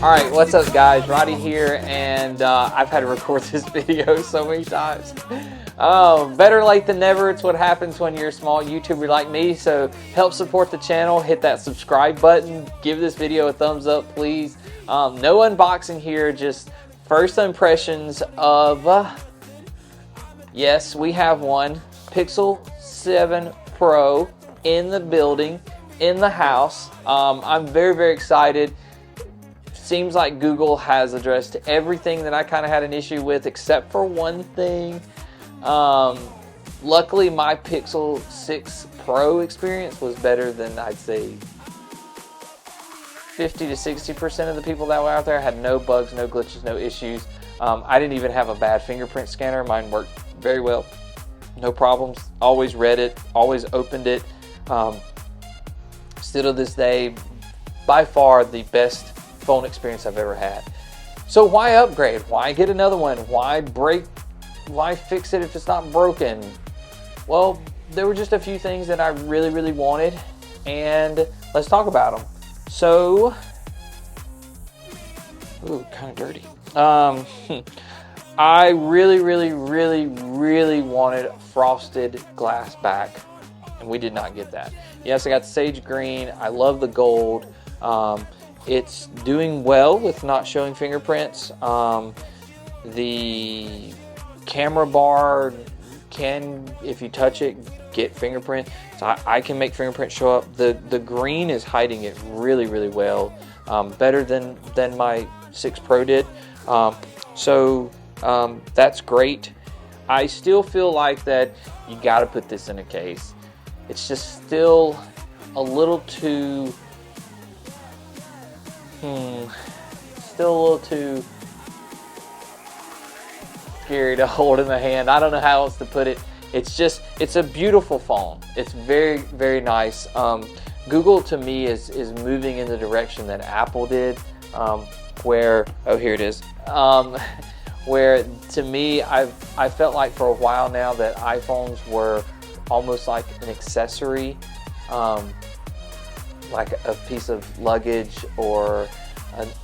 Alright, what's up guys, Roddy here, and I've had to record this video so many times. Better late than never. It's what happens when you're a small YouTuber like me, so help support the channel, hit that subscribe button, give this video a thumbs up please. No unboxing here, just first impressions of, yes, we have one, Pixel 7 Pro in the building, in the house. I'm very, very excited. Seems like Google has addressed everything that I kind of had an issue with, except for one thing. Luckily, my Pixel 6 Pro experience was better than, I'd say, 50 to 60% of the people that were out there. Had no bugs, no glitches, no issues. I didn't even have a bad fingerprint scanner. Mine worked very well. No problems. Always read it, always opened it. Still to this day, by far the best phone experience I've ever had. So why upgrade? Why get another one? Why fix it if it's not broken? Well, there were just a few things that I really, really wanted, and let's talk about them. So, ooh, kind of dirty. I really, really, really, really wanted frosted glass back, and we did not get that. Yes, I got the sage green. I love the gold. It's doing well with not showing fingerprints. The camera bar can, if you touch it, get fingerprint. So I can make fingerprint show up. The green is hiding it really, really well. Better than my 6 Pro did. That's great. I still feel like that you got to put this in a case. It's just still a little too scary to hold in the hand. I don't know how else to put it. It's a beautiful phone. It's very, very nice. Google to me is moving in the direction that Apple did, where, oh, here it is. Where to me, I felt like for a while now that iPhones were almost like an accessory, like a piece of luggage or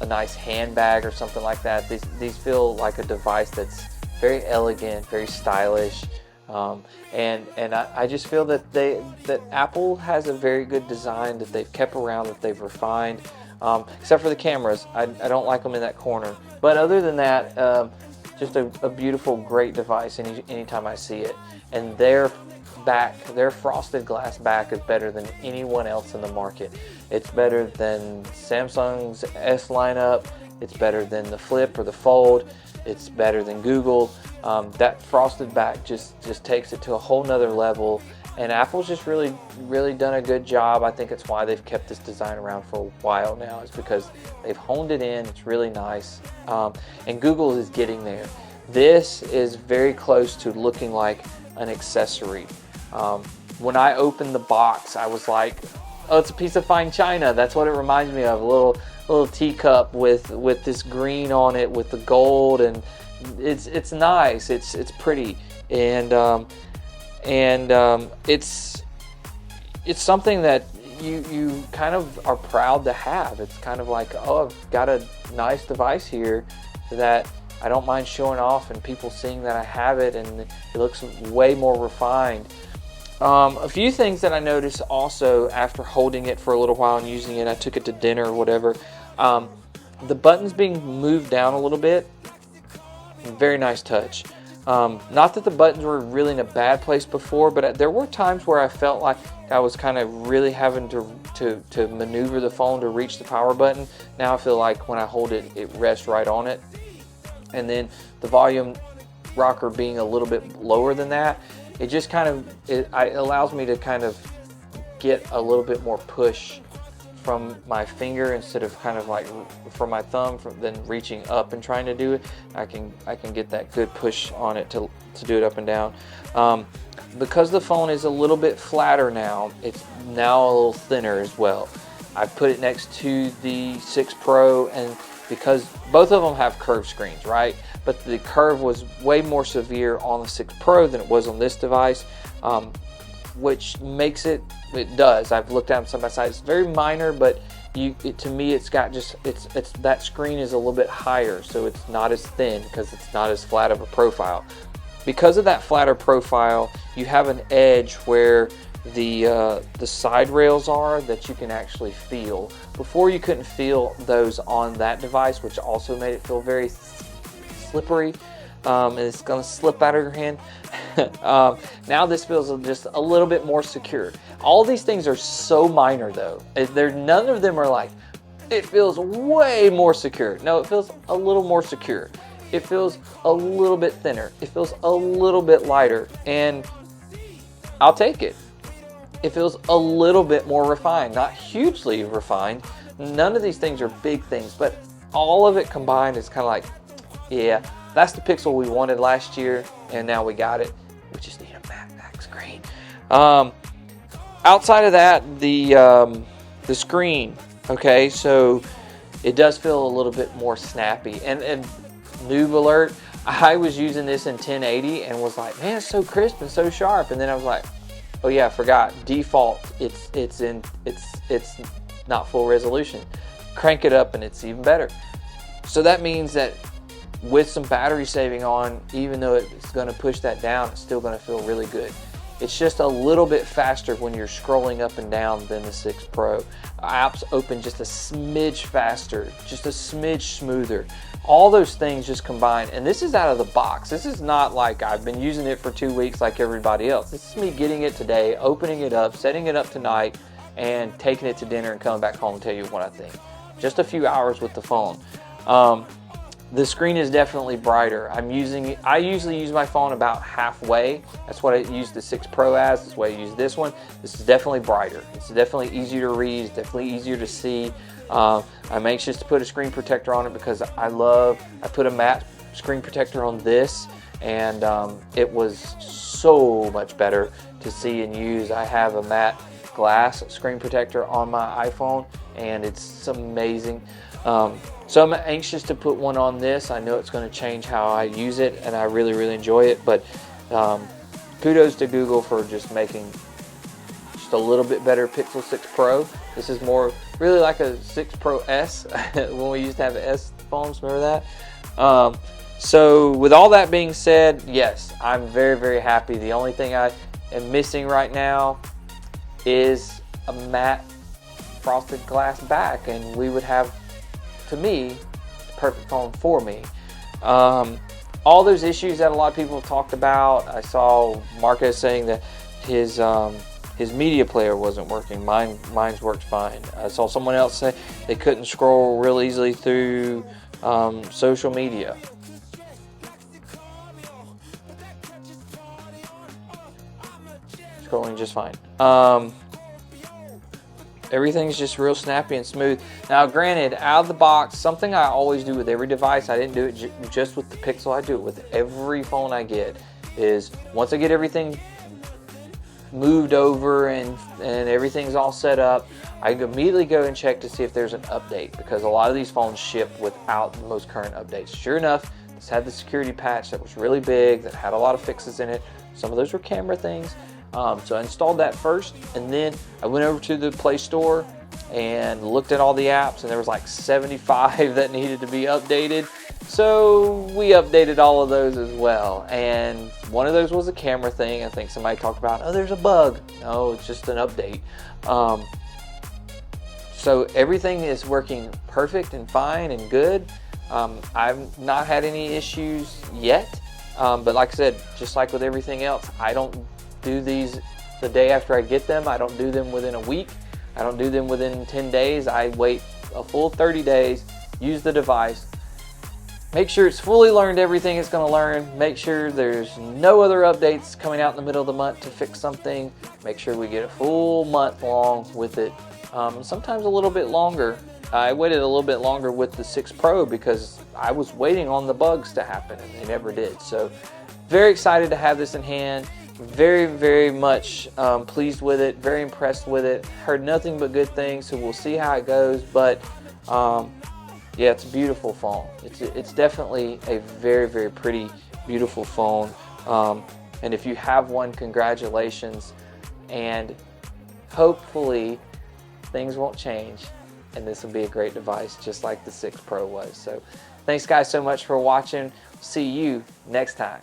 a nice handbag or something like that. These feel like a device that's very elegant, very stylish, and I just feel that Apple has a very good design that they've kept around, that they've refined, except for the cameras. I don't like them in that corner, but other than that, just a beautiful, great device anytime I see it. And their frosted glass back is better than anyone else in the market. It's better than Samsung's S lineup. It's better than the Flip or the Fold. It's better than Google. That frosted back just takes it to a whole nother level. And Apple's just really, really done a good job. I think it's why they've kept this design around for a while now, is because they've honed it in. It's really nice. And Google is getting there. This is very close to looking like an accessory. When I opened the box, I was like, oh, it's a piece of fine china. That's what it reminds me of, a little teacup with this green on it with the gold, and it's nice. It's pretty, and it's something that you kind of are proud to have. It's kind of like, oh, I've got a nice device here that I don't mind showing off and people seeing that I have it, and it looks way more refined. A few things that I noticed also after holding it for a little while and using it, I took it to dinner or whatever, the buttons being moved down a little bit, very nice touch. Not that the buttons were really in a bad place before, but there were times where I felt like I was kind of really having to maneuver the phone to reach the power button. Now I feel like when I hold it, it rests right on it. And then the volume rocker being a little bit lower than that, it just kind of, it allows me to kind of get a little bit more push from my finger instead of kind of like from my thumb, then reaching up and trying to do it. I can get that good push on it to do it up and down. Because the phone is a little bit flatter now, it's now a little thinner as well. I put it next to the 6 Pro, and because both of them have curved screens, right? But the curve was way more severe on the 6 Pro than it was on this device. which makes it does. I've looked at them side by side. It's very minor, but to me, it's got just it's that screen is a little bit higher, so it's not as thin because it's not as flat of a profile. Because of that flatter profile, you have an edge where the side rails are that you can actually feel. Before, you couldn't feel those on that device, which also made it feel very slippery. And it's going to slip out of your hand. Now this feels just a little bit more secure. All these things are so minor though. None of them are like, it feels way more secure. No, it feels a little more secure. It feels a little bit thinner. It feels a little bit lighter, and I'll take it. It feels a little bit more refined, not hugely refined. None of these things are big things, but all of it combined is kind of like, yeah, that's the Pixel we wanted last year, and now we got it. We just need a matte black screen. Outside of that, the screen, okay, so it does feel a little bit more snappy. And noob alert, I was using this in 1080 and was like, man, it's so crisp and so sharp. And then I was like, oh yeah, I forgot. Default, it's not full resolution. Crank it up and it's even better. So that means that with some battery saving on, even though it's going to push that down, it's still going to feel really good. It's just a little bit faster when you're scrolling up and down than the 6 Pro. Apps open just a smidge faster, just a smidge smoother. All those things just combined, and this is out of the box. This is not like I've been using it for 2 weeks like everybody else. This is me getting it today, opening it up, setting it up tonight, and taking it to dinner and coming back home and tell you what I think. Just a few hours with the phone. The screen is definitely brighter. I usually use my phone about halfway. That's what I use the 6 Pro as. That's why I use this one. This is definitely brighter. It's definitely easier to read. It's definitely easier to see. I'm anxious to put a screen protector on it because I put a matte screen protector on this, and it was so much better to see and use. I have a matte glass screen protector on my iPhone, and it's amazing. So I'm anxious to put one on this. I know it's going to change how I use it, and I really, really enjoy it. But kudos to Google for just making just a little bit better Pixel 6 Pro. This is more really like a 6 Pro S when we used to have S phones. Remember that? So with all that being said, yes, I'm very, very happy. The only thing I am missing right now is a matte frosted glass back, and we would have, to me, the perfect phone for me. All those issues that a lot of people have talked about, I saw Marcus saying that his media player wasn't working. Mine's worked fine. I saw someone else say they couldn't scroll real easily through social media. Scrolling just fine. Everything's just real snappy and smooth. Now, granted, out of the box, something I always do with every device, I didn't do it just with the Pixel, I do it with every phone I get, is once I get everything moved over and everything's all set up, I immediately go and check to see if there's an update, because a lot of these phones ship without the most current updates. Sure enough, this had the security patch that was really big, that had a lot of fixes in it. Some of those were camera things. So I installed that first, and then I went over to the Play Store and looked at all the apps, and there was like 75 that needed to be updated. So we updated all of those as well. And one of those was a camera thing. I think somebody talked about, oh, there's a bug. No, it's just an update. So everything is working perfect and fine and good. I've not had any issues yet. But like I said, just like with everything else, I don't do these the day after I get them. I don't do them within a week. I don't do them within 10 days. I wait a full 30 days, use the device, make sure it's fully learned everything it's going to learn, make sure there's no other updates coming out in the middle of the month to fix something, make sure we get a full month long with it, sometimes a little bit longer. I waited a little bit longer with the 6 Pro because I was waiting on the bugs to happen, and they never did. So very excited to have this in hand. Very, very much pleased with it, very impressed with it. Heard nothing but good things, so we'll see how it goes. But yeah, it's a beautiful phone. It's definitely a very, very pretty, beautiful phone. And if you have one, congratulations. and hopefully things won't change, and this will be a great device just like the 6 Pro was. So thanks guys so much for watching. See you next time.